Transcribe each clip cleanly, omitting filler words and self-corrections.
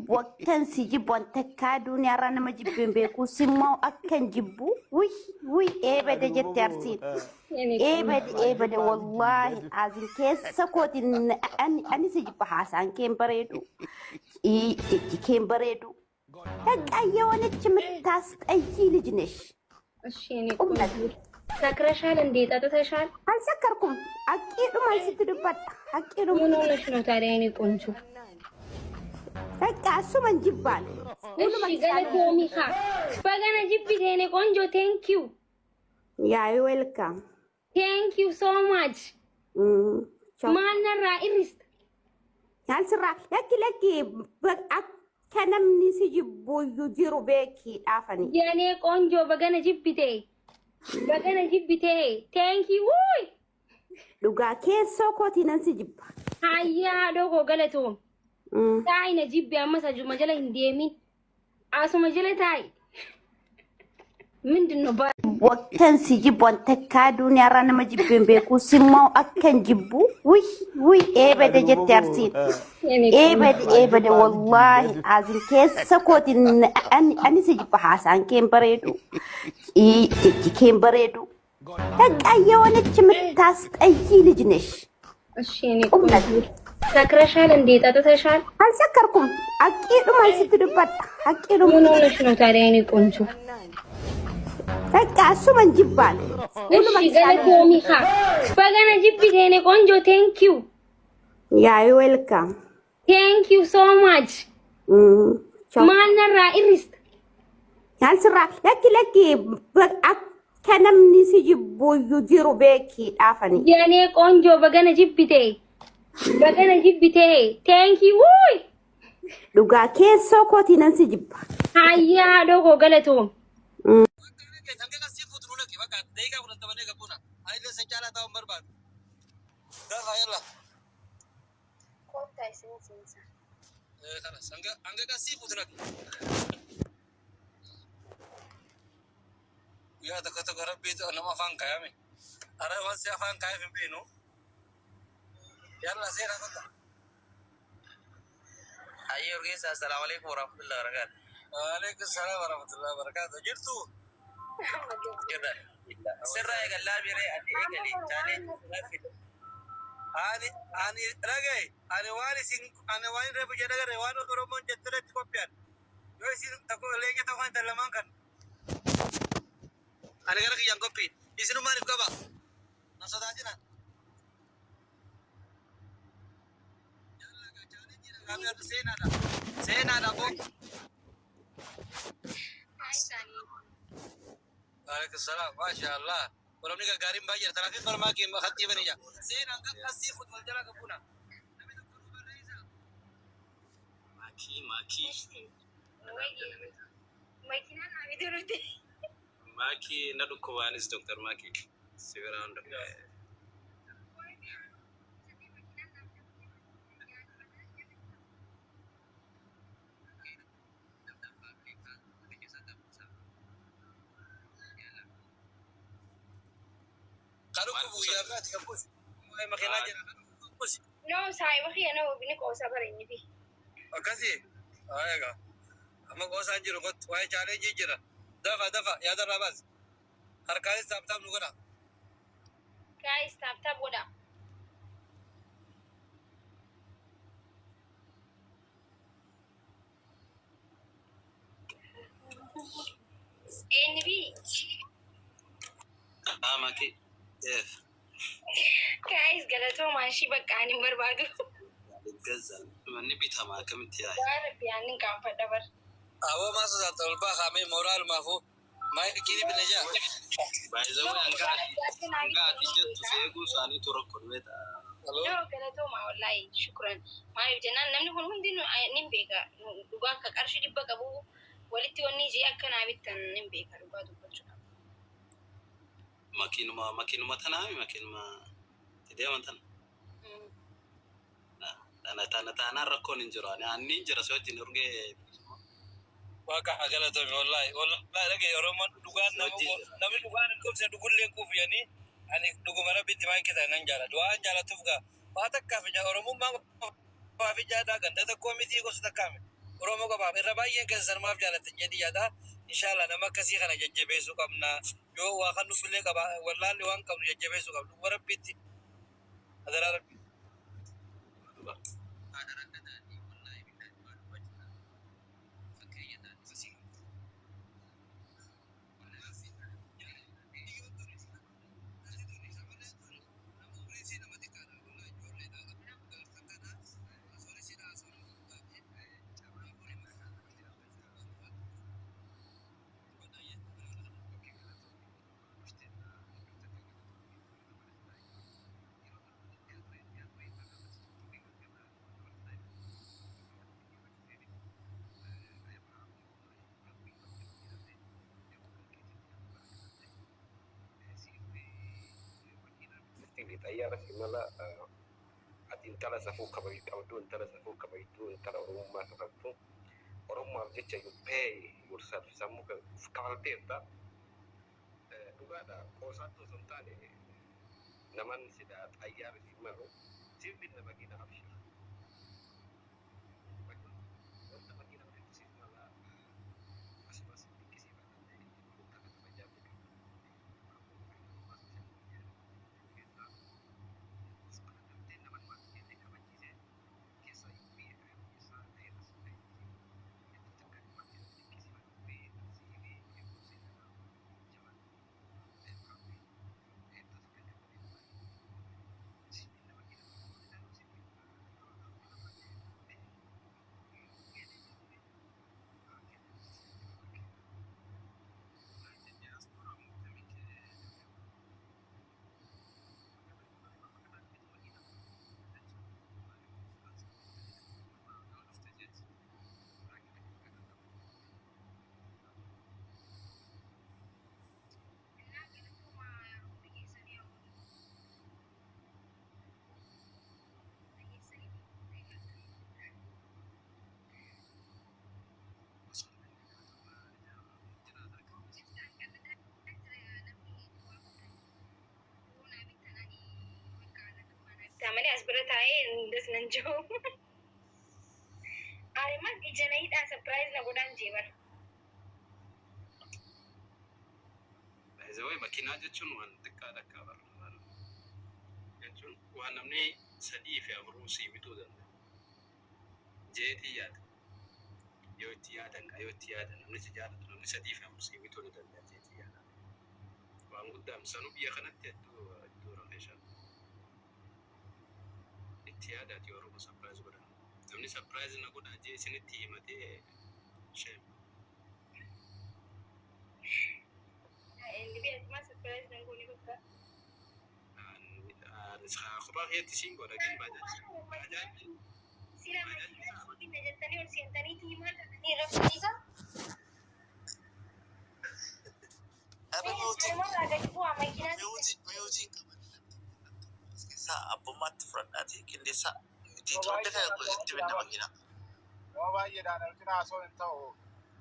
وكان سيجيب وانت كادون يا رانا ما جيبين بيكو سمو أكن جيبو وي إيه بدا جت يرسين إيه بدا والله العظيم كيس سكوت إن أني سيجيب حسن كين بريدو إيه كين بريدو هك أيوة نتشمتاست أي لجنش أشيني سكرشال انديت أتسشال هل سكركم أكيد ما ستدبت أكيد منو نشنو تاريني كنتو هك عسوما جبان إيش قالت يومي خا فأنا جبت هنا كنجو thank you يا ويلكم thank you so much ما نرى إرست هل سرع لكي كان مني سيجيبو يجيرو بيكي أفني يعني كنجو بغانا جبتي thank you وي لغا كيسو كوتي ننسي جيب هيا دوغو غلطهم تاي نجيب يا مساج مجله هنديمين اسو مجله تاي من دنو وكان سيجيب وانت كادون يا رانا ما جيبين بيكو سمو أكن جيبو وي إيه بدا جت يرسين إيه بدا والله العظيم كيس سكوت إن أني سيجيب حسن كين بريدو إيه كين بريدو هك أيوة نتشمتاست أي لجنش أشيني سكرشال انديت أتسشال هل سكركم أكيد ما ستدبت أكيد منو نشنو تاريني كنتو هك عسوما جبان إيش قالت يومي خا فأنا جبت هنا كنجو thank you يا ويلكم thank you so much ما نرى إرست هل سرع لكي كان مني سيجيبو يجيرو بيكي أفني يعني كنجو بغانا جبتي thank you وي لغا كيسو كوتي ننسي جيب هيا دوغو غلطهم خلاص انجا كاسي فوتنك يا تكتك ربي انا ما فان كيامي ارى واسي فان كاي في بينو يلا سير اخذ ايوه رئيس السلام عليكم ورحمه الله وبركاته وعليكم السلام ورحمه الله وبركاته جرتو كده سر يا قلابي ري ادي تاني ani ragay ani wani rebu jadaga re wano doromon jettere kopian yo sin tako lege to kan talaman kan ani gara yang kopi isinu mari ko ba nasa dajina yalla ga jani jira kami ada sena da ko Waalaikumsalam masyaallah Belum nikah garim bayar, terakhir baru makin hati bani ya. Saya nangkap kasih football jalan ke Puna. Maki. Maki nana itu rute. Maki nadu kawanis dokter Maki. Segera untuk. Kalau kubu ya kan kampus. Mau makin aja kampus. No, saya makin ana wabini ko sa bare ni bi. Akasi. Ayega. Amma ko san jiro ko wai challenge jira. Dafa ya da rabas. Har kai sabtam nugara. Kai sabtam goda. NB. Maki. Yes. Guys, galato mashi bakani barbadu. Gazal. Manni bitama kamti ay. Bara biyanin kan fada bar. Awo masu za tolba khame moral mafu. Mai kini bilaja. Bai zo anga tijatu segu sani turokon meta. Hello. No, galato ma wallahi shukran. Mai janan namni kun hundinu nimbega. Duga ka karshi dibba gabu. Walitti wonni je akkana bitan nimbega duga dubbachu. makinuma tanami makinuma tideman tan tana rakon injiro ani injira soti nurge waka agala to wallahi lagi oromon dugan namu dugan ko se dugulle ko yani ani dugu mara binti mai kita nan jara duan jara tufga patak ka fi oromon ma fa fi jada ganda ta komiti ko su ta kame Oromoo qabaaf irra baay'een keessan maaf jaalatan jedhi yaada. Inshallah nama akkasii kana jajjabeessuu qabna. Yoo waa kan nufillee qaba wallaalli waan qabnu jajjabeessuu qabnu. Dhuma rabbiitti adaraa rabbi. Xayyaara simala ati intala safuu qabdu intala safuu kabajdu intala oromummaa kabajdu oromummaaf jecha yubbee gursaaf sammuu kabalteetta dhugaadha qoosaatti osoo hin taane naman sida xayyaara simalu sirbi nama gina abshir wanta makina walitti simala asumas bikkisii badhatte intala kabajaa Tamani asbiratae ndas nanjo. Arima dijanai da surprise na godan jebar. Zawai makiinaa jechuun waan xiqqaadha akka barbaadu jechuun waan namni sadii fi afur si bituu danda'a. Jeetii yaada yoo itti yaadan namni si jaallatu namni sadii fi afur si bituu ni danda'a jeetii yaada. Waan guddaa sanuu biyya kanatti iddoo rafeeshaan itti yaadaati Oromoo surprise godhan. Namni surprise na godhaa jee isinitti himatee shame. Ini asma surprise nang guni bakka. Khubaa heetti siin godha gin bajaaj. Sila makina suuti najattanii ol seentanii tiimaa ta'anii rafaniisa. Abbummaatti fudhadhaati qindeessaa itti turte kana itti binna makina. Waa baay'eedhaan argina haasoo hin ta'u.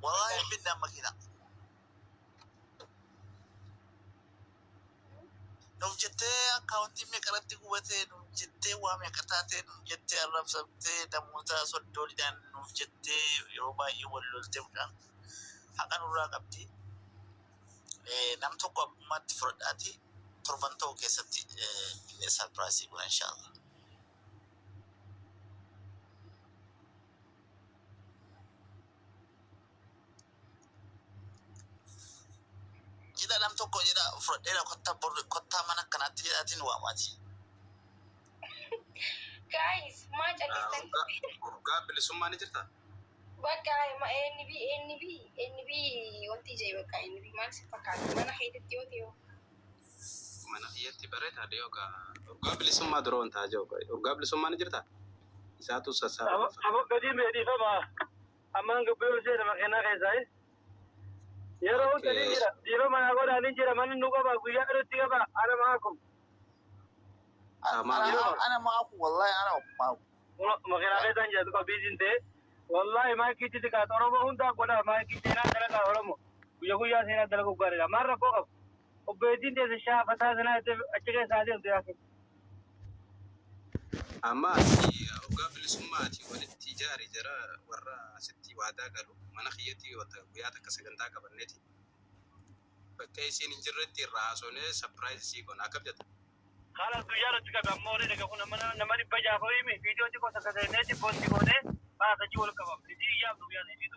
Waa hin binna makina. Nuuf jettee akkaawuntii meeqarratti gubatee nuuf jettee waa meeqa taatee nuuf jettee arrabsamtee namoota soddoodhaan nuuf jettee yeroo baay'ee wal loltee midhaan haqa nurraa qabdi. Nam tokko abbummaatti fudhadhaati torban ta'u keessatti sarpiraasii godha inshaallah. Jida nam tokko jida fudhadheera kottaa mana akkanaatti jedhaatiin waamaati. Guys, maa callistan? Urgaa bilisummaa ni jirta? Bakka NB wanti ijee bakka NB maal si fakkaata mana keetitti yoo ta'u. Mana kiyyatti bareedaa dhiyoo urgaa bilisummaa duroo hin ta'a jiru. Urgaa bilisummaa ni jirta? Isaatu sassaaba. Abo gadi meedhiifama ammaan gabbayoo seena makeenaa keessaa yeroo hundanii jira yeroo manaa godhanii jira manni nu qaba guyyaa irratti qaba ana maakum. Ana maakum wallahi ana maakum. Makeenaa keessaan jedhu qabiisin ta'e wallahi maakii itti kaata Oromoo hundaa godha maakii seenaa dalagaa Oromoo guyyaa seenaa dalagu gaariidha maal rakkoo qabu. Obbeetiin deessa shaafataa sanaa achi keessaa deemte yaasu. Amma وقابل سماتي ولدتي جاري جرى ورا ستي وعدا قالوا مناخيتي وياتا كسكنتا كبنتي فكيسي نجرتي الراسوني سبرايز سيكون أكبجت خلاص تجارة تكاد أموري لك كنا منا نمر بجا خوي مي فيديو تكو سكتة نتي بوستي كونه ما تجي ولا كباب تجي يا دويا نتي